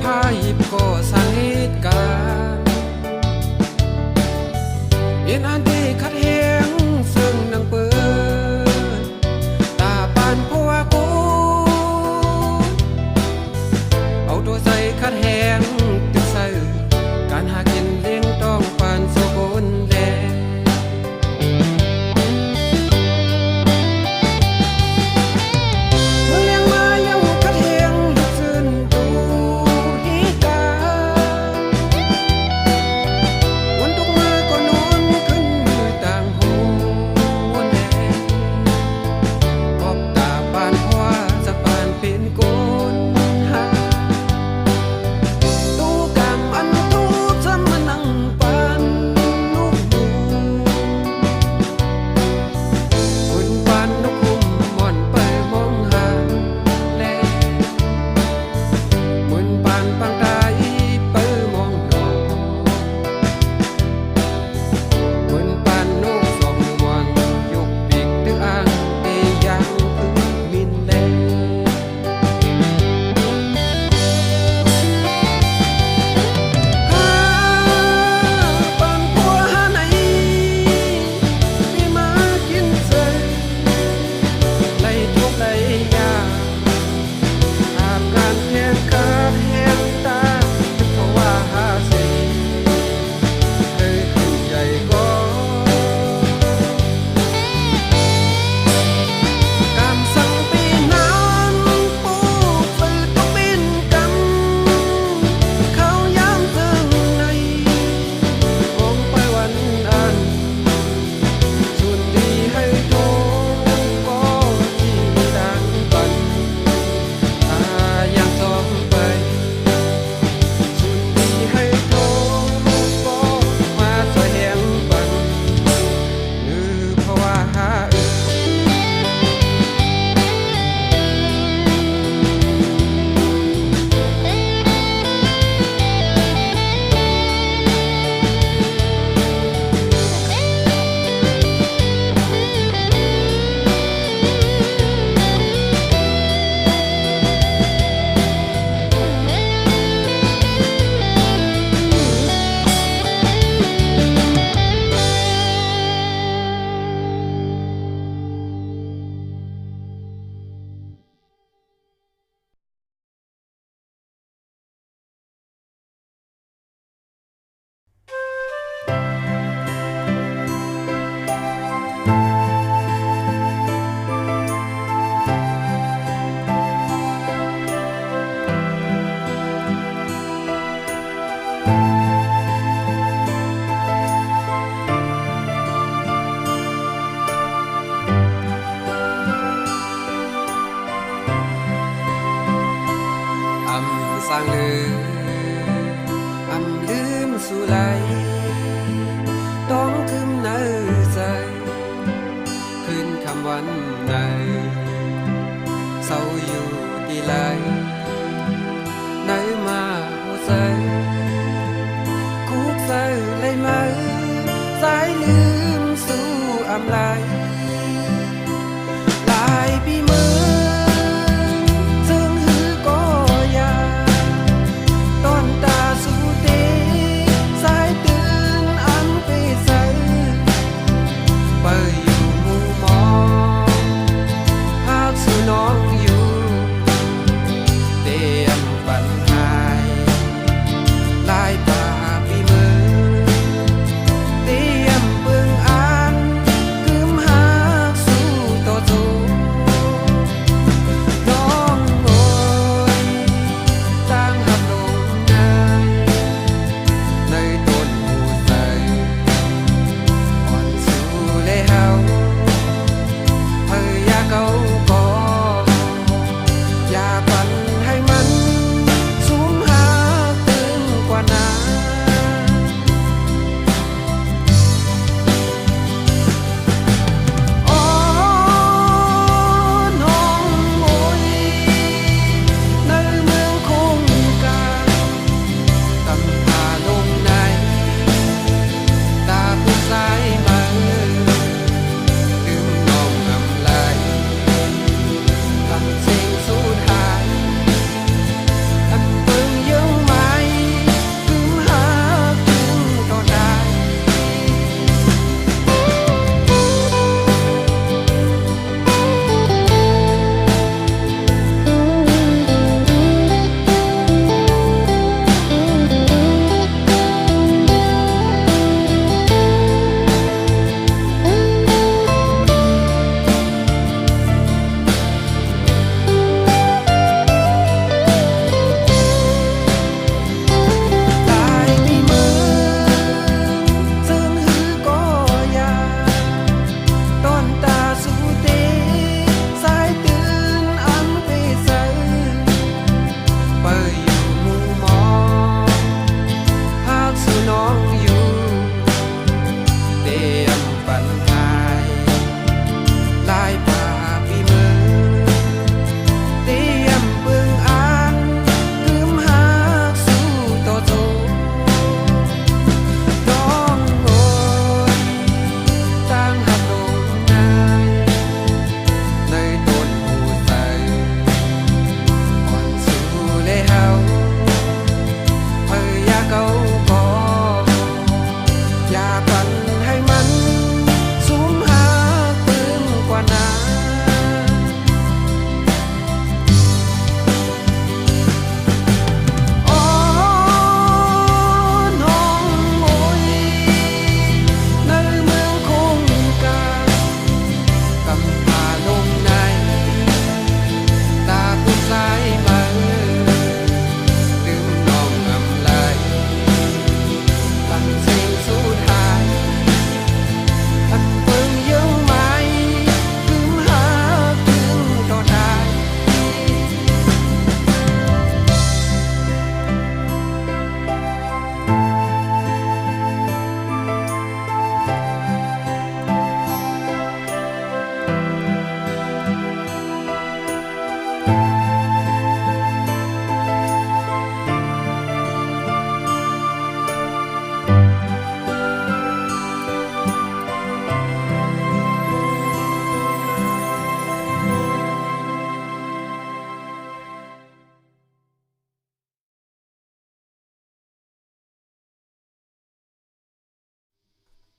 พายิบก็สังเหตุการณ์เอ็นอันดีขัดแย้งซึ่งนังเปิดตาปานผัวกูเอาตัวใส่ขัดแย้งตึกใส่การหากินเลี้ยงต้องปานโซบนแลสร้างลืมลืมสู่ไหลต้องคืมในใจคืนคำวันใดเศร้าอยู่ดีไหลไหนมาหัวใจคุกใจเลยไหมสายลืมสู่อำไลหลายปีมือซึ่งหือก็ยา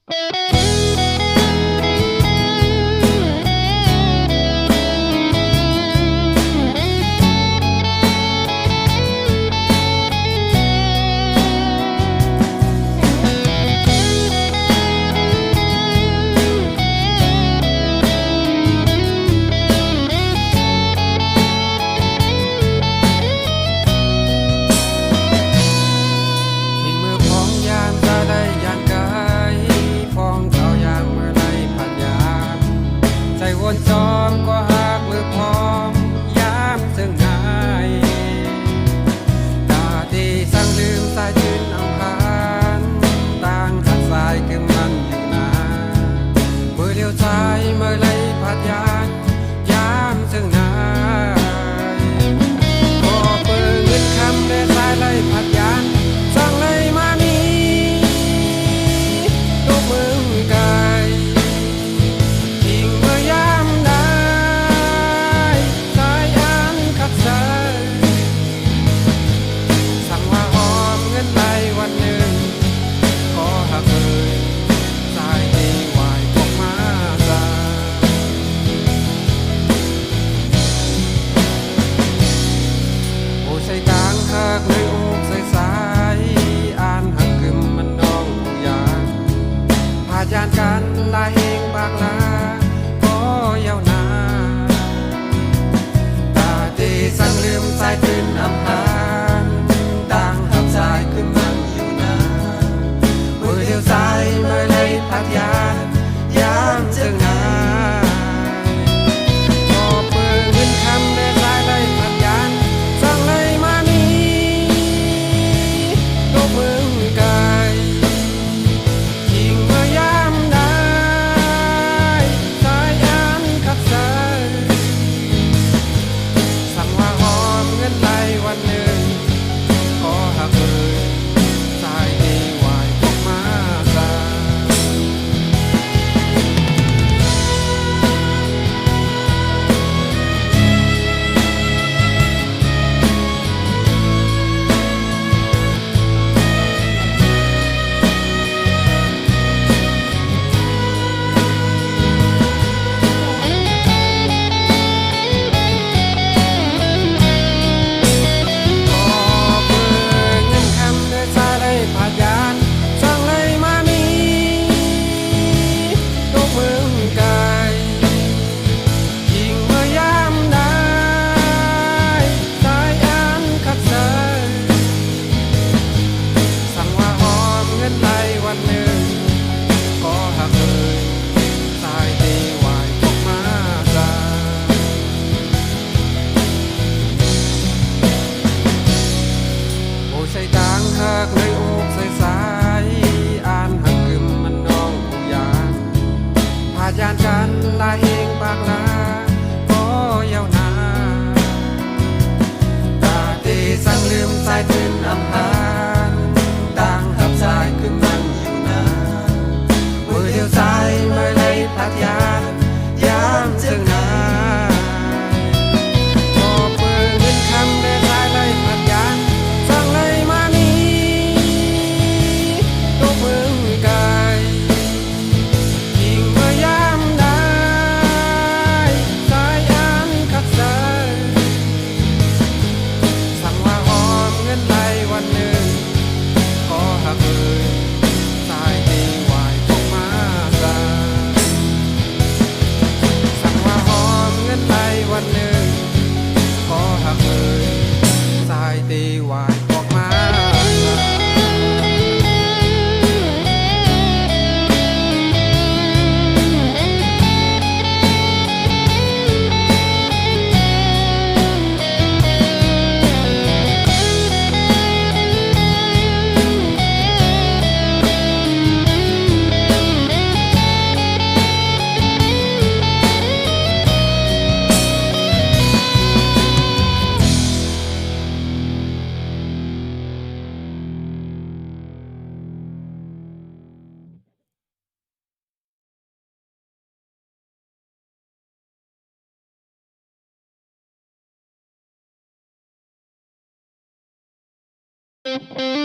ทิ้งมือพองยามจะได้ย่างกายพองเขายางเมื่อไรผ่านยามใจวนจอมก็หากมือพร้อมยามซึ่งหายตาที่สั่งลืมสายชื่นอังคารต่างหักสายคือมันอยู่นามือเลี้ยวซ้ายเมื่อไรผ่านยานยามซึ่งหายก็เปิดเงินคำและสายไรผ่านยานสั่งเลยมามีตัวมึงกายทิ้งเมื่อยามได้สายอันขัดสายสั่งว่าหอมเงินไหลวันหนึ่งขอหักเลยสายดีไหวพวกมาซาโอ้ใส่กลางหักเลยอกใส่สายอ่านหักกึมมันน้องผู้ยานพาจานกันลาเฮงบากลาก็ยาวนานตาที่สั่งลืมสายตื่นอำพานต่างหักสายคือมันอยู่นานมือเดียวสายเมื่อเลยพัดยานยามเชิงหายก็เปิดเงินคำและสายเลยพัดยานสั่งเลยมามีตัวมึงกายทิ้งเมื่อยามได้สายอันขัดสายสั่งว่าหอมเงินไหลวันหนึ่งขอหักเลยสายดีไหวพวกมาซา Thank you.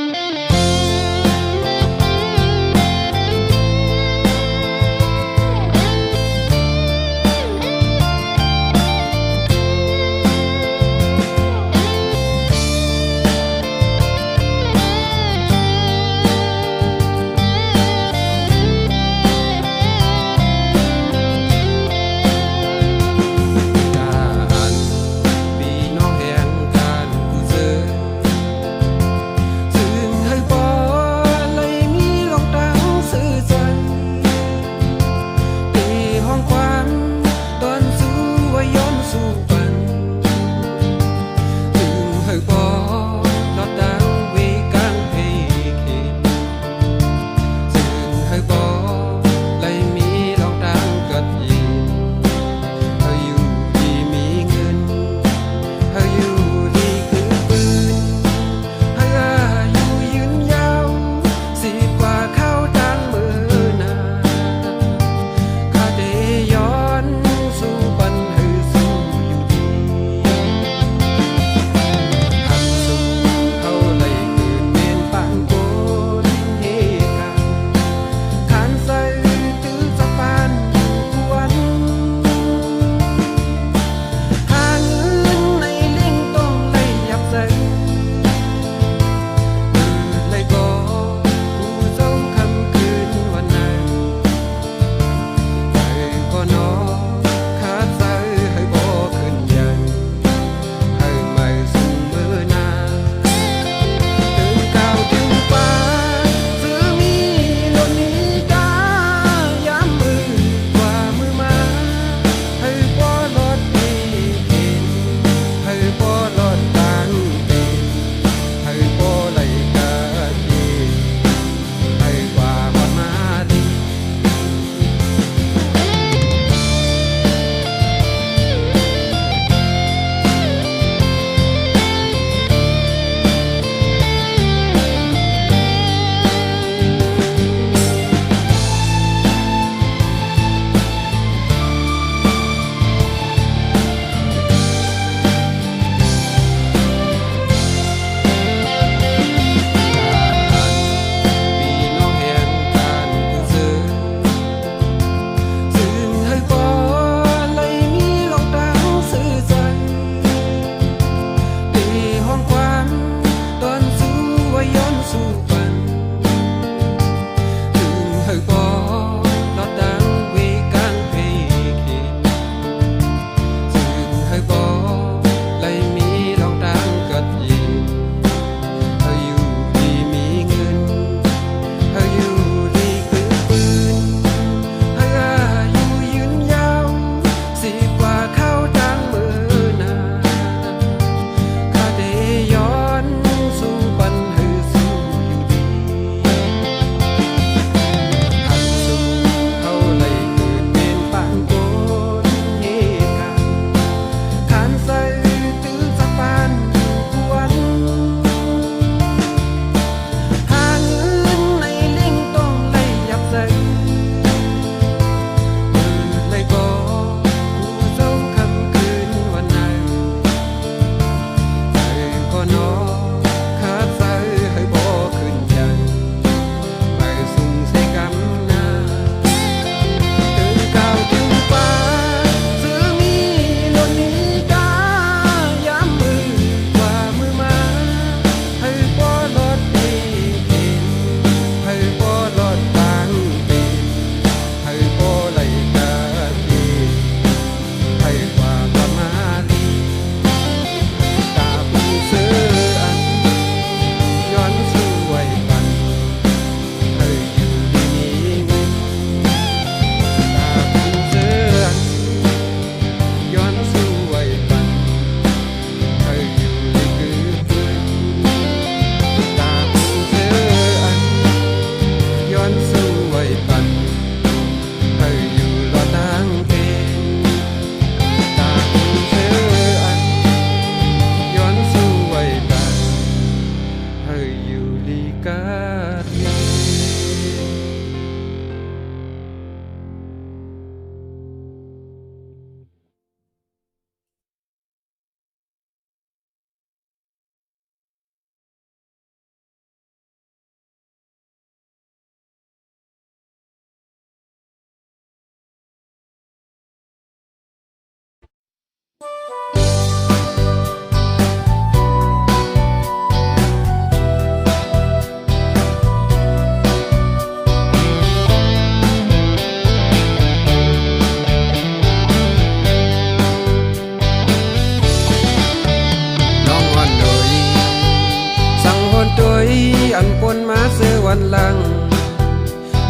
กันปนมาซื้อวันหลัง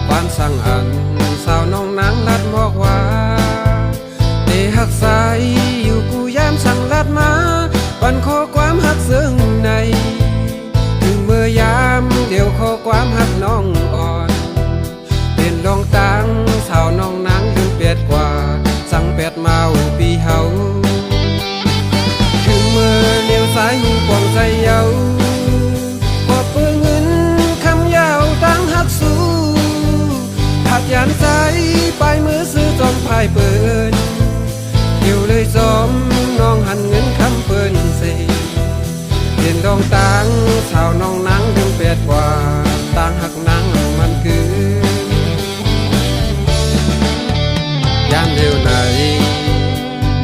บ้านสั่งอันสาวน้องนางลัดบอกว่าเดหักสายอยู่กูยามสั่งลัดมาปันขอความหักซึ่งในถึงเมื่อยามเดี๋ยวขอความหักน้องอ่อนเป็นลองตังสาวน้องนางลืมเปียดกว่าสั่งเป็ดเมาปีเฮาถึงเมื่อเลี้ยวซ้ายหูปองใจเยาพอปืนเงินคำยาวตั้งหักสู้หักยานใจไปมือซื้อจอมพายเปินเดี๋ยวเลยจอมน้องหันเงินคำเปินเสเห็นดองตังสาวน้องนางลืมเปียดกว่าตังหักนางมันคือยามเร็วไหน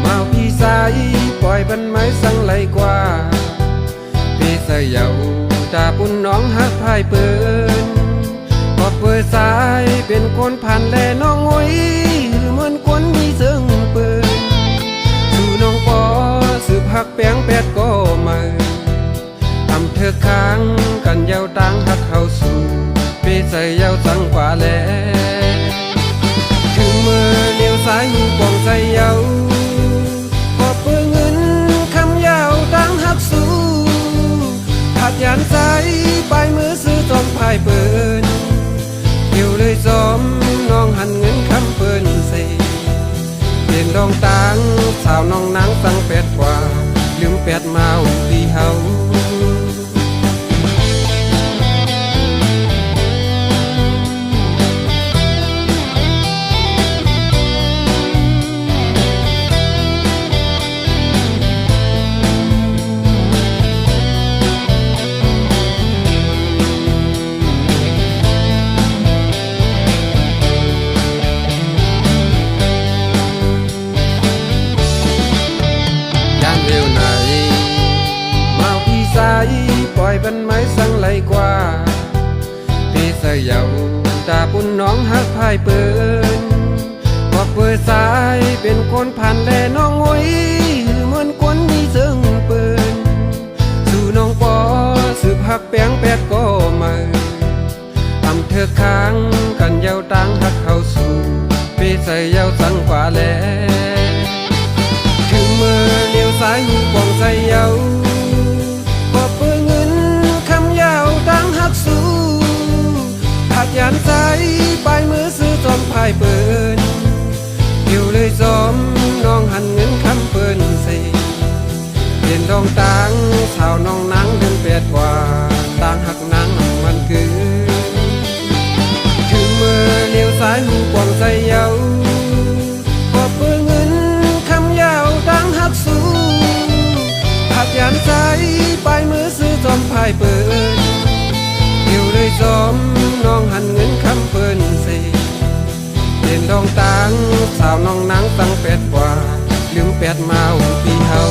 มาพี่สายปล่อยบันไม้สั่งไหลกว่าพี่เสยเยาตาปุ่นน้องหักพายเปินพอเปิดสายเป็นคนผ่านแลน้องงอยเหมือนคนมีเสื่องเปินสู่น้องปอสืบหักแป้งแปดก็มาทำเธอค้างกันเยาตังหักเข้าสู่พี่เสยเยาสั่งกว่าแลถึงเมื่อเลี้ยวซ้ายหูปองใจเยาพอเปื้อเงินคำยาวตั้งหักสู้หักยานใจไปมือซื้อจอมพายเปินเดี๋ยวเลยจอมน้องหันเงินคำเปินเสเปลี่ยนดองตังสาวน้องนางสั่งเป็ดกว่าลืมเป็ดเมาที่เฮาปล่อยบันไม้สั่งไหลกว่าพี่เสยเยาตาปุ่นน้องหักพายเปินพอเปิดสายเป็นคนผ่านแลน้องงอยเหมือนคนมีเสื่องเปินสู่น้องปอสืบหักแป้งแปดก็มาทำเธอค้างกันเยาตังหักเข้าสู่พี่เสยเยาสั่งกว่าแลถึงเมื่อเลี้ยวซ้ายหูปองใจเยาพอปืนเงินคำยาวตั้งหักสู้หักยานใจไปมือซื้อจอมพายเปินเดี๋ยวเลยจอมน้องหันเงินคำเปินเสเห็นดองตังสาวน้องนางลืมเปียดกว่าตังหักนางมันคือถึงเมื่อเลี้ยวซ้ายหูปองใจเยาพอปืนเงินคำยาวตั้งหักสู้หักยานใจไปมือซื้อจอมพายเปินเดี๋ยวเลยจอมน้องหันเงินคำเปินเสเด่นดองตังสาวน้องนางสั่งเป็ดกว่าลืมเป็ดเมาปีเฮา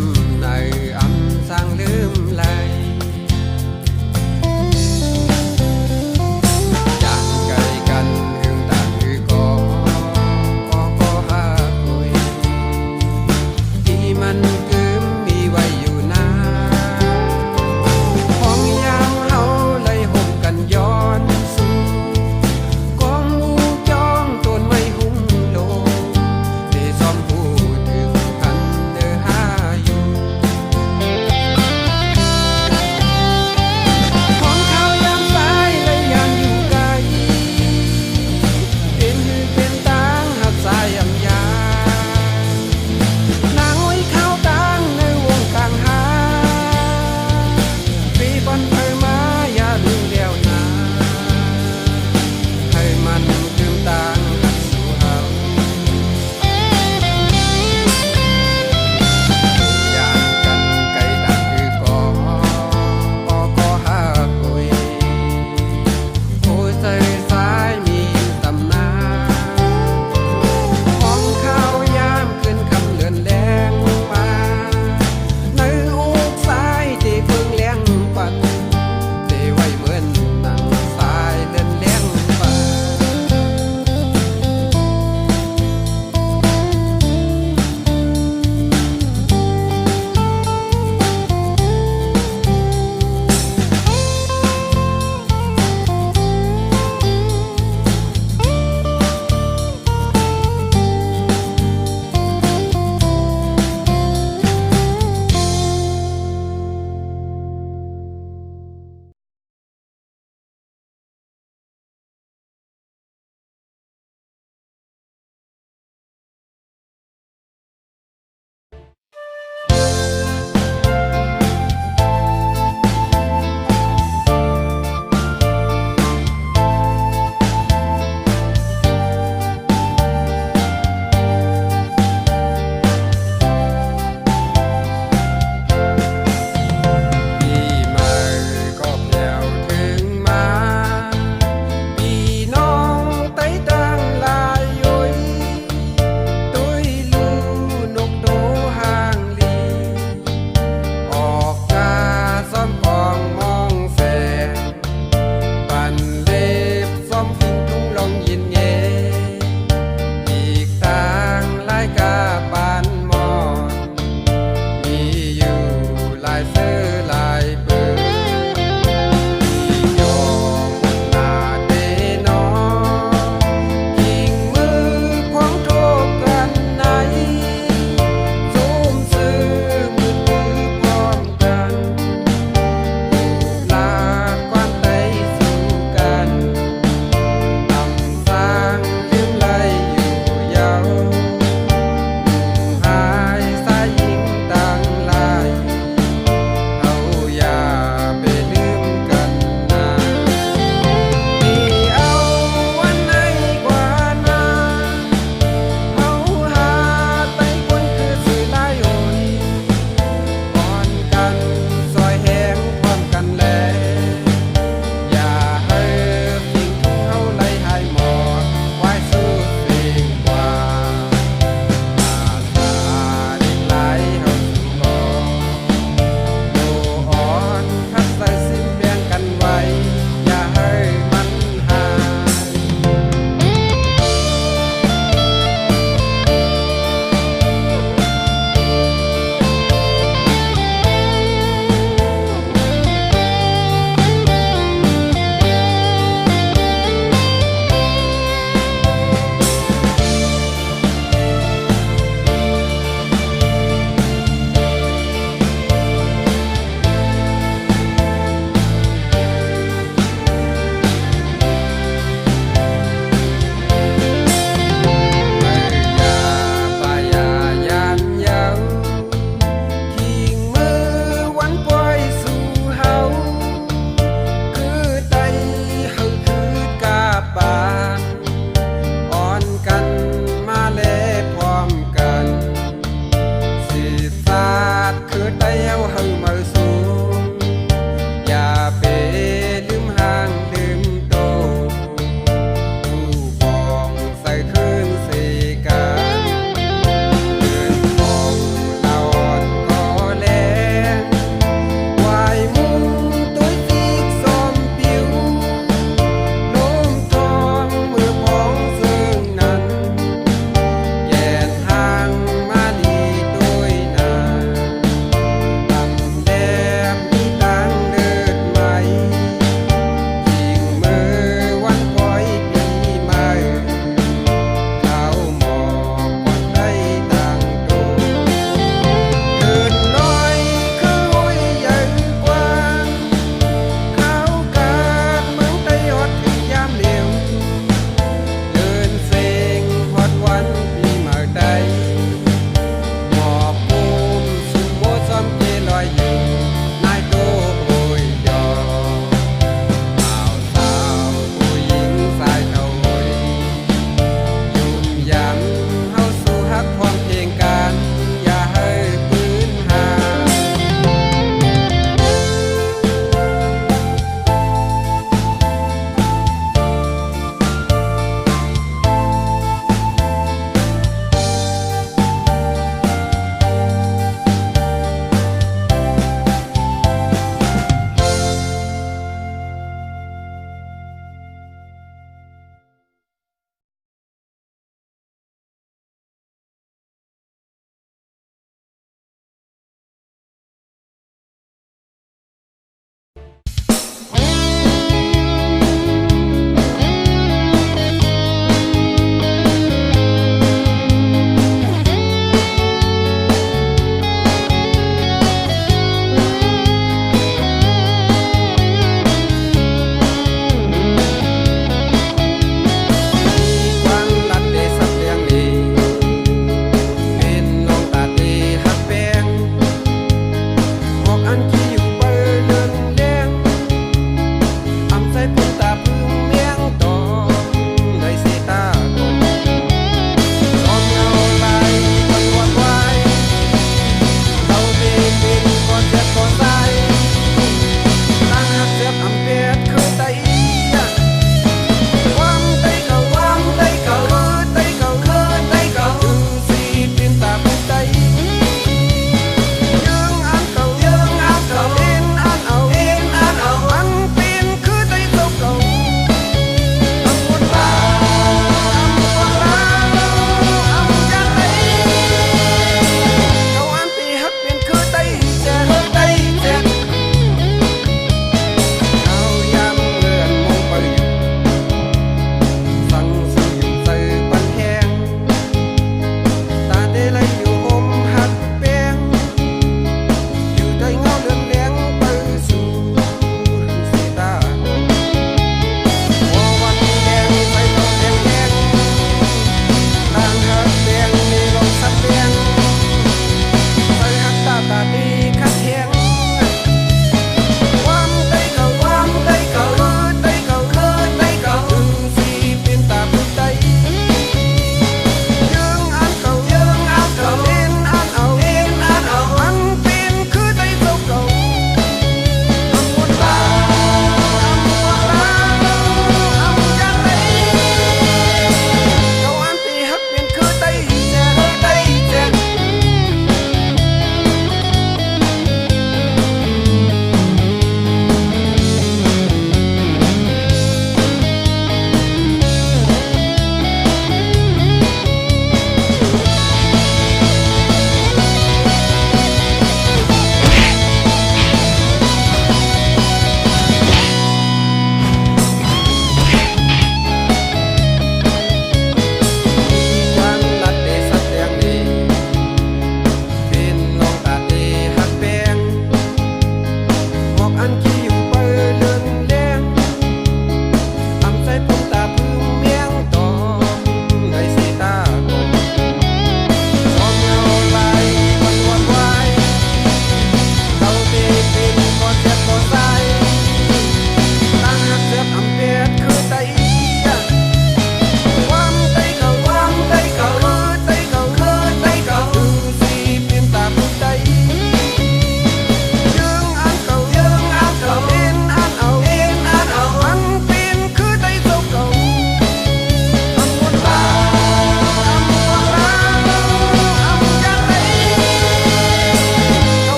ำในอำสั่งลืมไหลจางไกลกันหึงต่างคือก็หาคุยที่มันคืมมีไว้อยู่นาของยามเฮาเลยห่มกันย้อนสู่กองหมู่จองต้นไม้หุ้มโลงที่ซ่อมผู้ถึงพันเด้อหาอยู่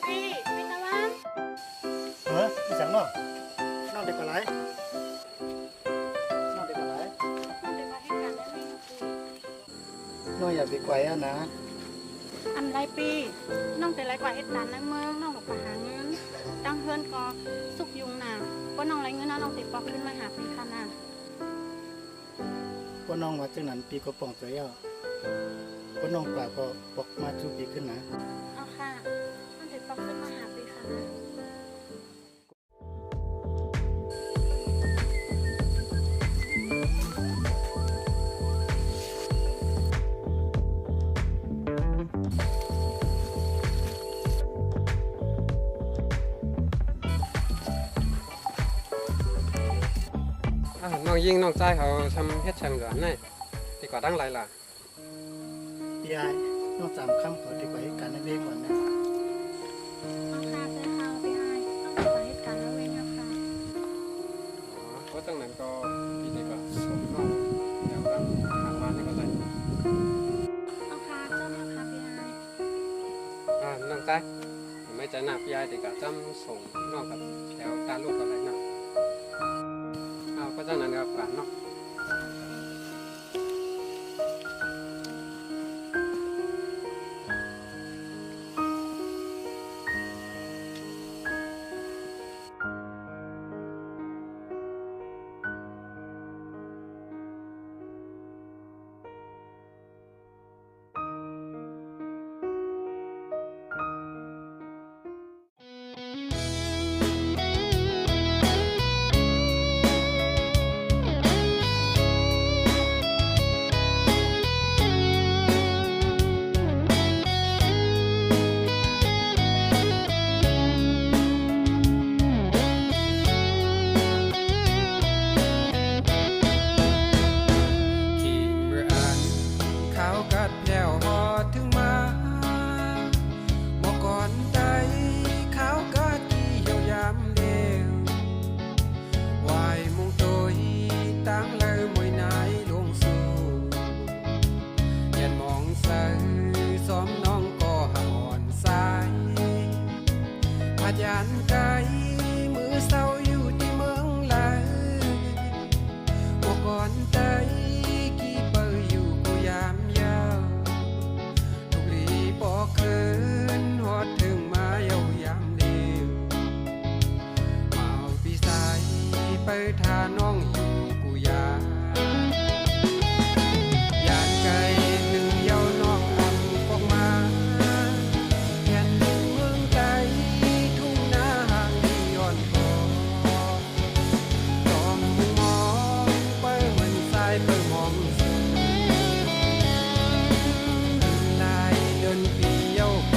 พี่ไปตะวัน อีสังเนาะนอนเด็กกว่าไรนอนเด็กกว่าไร มันเป็นมาให้การได้ไหมพี่ น้อยอย่าไปไกวอ่ะนะ อันไรปีน้องแต่ไรกว่าเหตุการณ์ในเมืองน้องบอกไปหาเงินตั้งเพื่อนก็สุกยุงน่ะว่าน้องไรเงินนะน้องติดปอกขึ้นมาหาพี่ค่ะน่ะ พวกน้องมาจากนั้นปีก็ป่องตัวเอ่ะพวกน้องป่าก็ปอกมาทุกปีขึ้นนะ เอาค่ะน้องติดปอกขึ้นมาหาพี่ค่ะน่ะ น้องยิ่งน้องใจเขาทำเฮ็ดเชิงเหลือนี่ดีกว่าตั้งไรล่ะ พี่ไอ้น้องจำคำขอดีกว่าเหตุการณ์ในเรื่องก่อนนะ เอาค่ะเจ้าค่ะพี่ไอ้น้องบอกไปเหตุการณ์แล้วเว้ยนะค่ะ เพราะตั้งนั้นก็ปีนี้ก็สมน้องเดี๋ยวตั้งทางมานี่ก็ได้ เอาค่ะเจ้าเนี่ยค่ะพี่ไอ้ น้องใจไม่ใจหนักพี่ไอ้ดีกว่าจำส่งน้องกับแถวตาลูกก็ได้นะก็ตั้งนั้นก็ฝันเนาะ ยานไกลมือเศร้าอยู่ที่เมืองลายบอกก่อนใจกี่เปออยู่กูยามยาวทุกลีปอกเคินหอดถึงมาเยายามเดียวมาเอาปีสายไปทาน้องอยู่กูยายานไกลหนึ่งเยาน้องอันปอกมาแค่นเมืองไกลทุ่งนาห่างที่อ่อนกอดต้องมองไปเหมือนสายไปมองนายเดินปีเย้าไป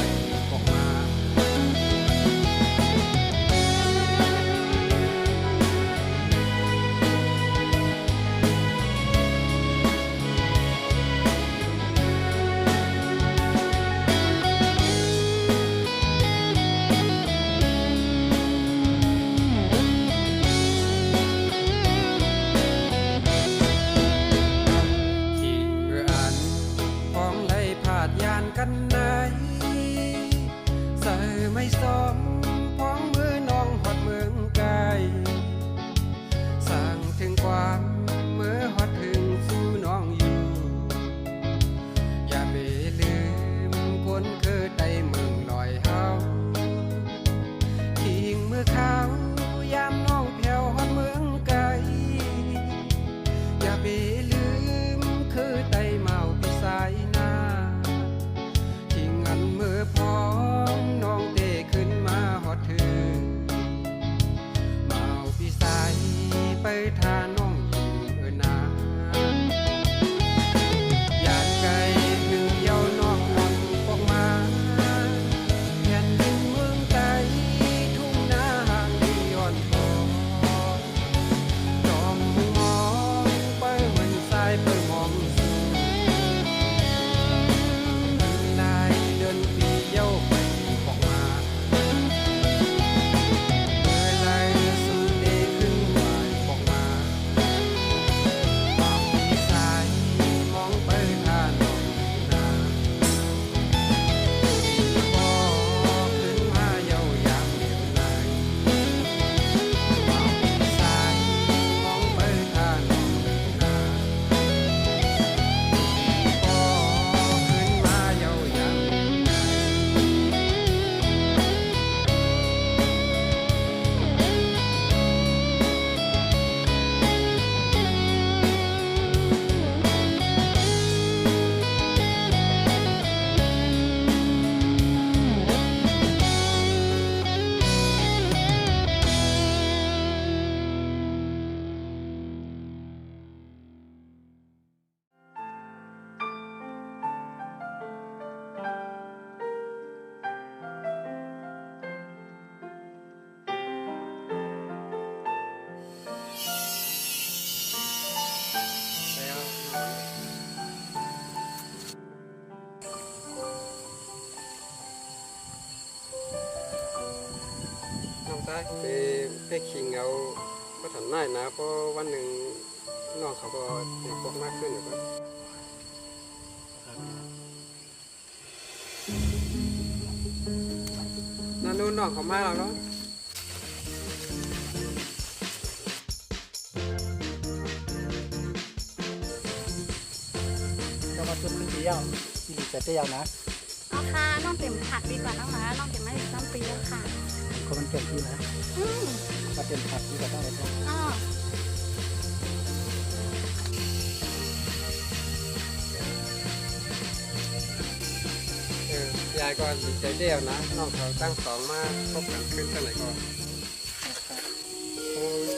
ออกมา ที่เมื่ออ่านพ้องไล่ผาดยานกันไหนใส่ไม่ซ้อมพ้องมือน้องหอดเมืองไกลสั่งถึงความเมื่อหอดถึงสู่น้องอยู่อย่าไปลืมคนเคยได้เมืองลอยเฮาทิ้งมือเขายามน้องแผ่วหอดเมืองไกลอย่าไปลืมคือไตเมาพี่สายหน้าทิ้ง ได้ไปขิงเอาก็ทำได้นะเพราะวันหนึ่งน้องเขาก็ติดพวกมากขึ้นอยู่ครับนั่นนู่นน้องเขามาแล้วเนาะ ก็มาชุบขึ้นเที่ยวที่หลีจะเที่ยวนะ เอาค่ะน้องเต็มผัดดีกว่าน้องหมาน้องเต็มไม่ถึงต้นปีแล้วค่ะ คนมันเก่งที่นะ อืม มาเต็มผักที่ก็ต้องเลยต้อง อ้อ ยายก็ดีใจเดียวนะน้องเขาตั้งสองมาพบกันขึ้นตั้งไหนก่อนโอ้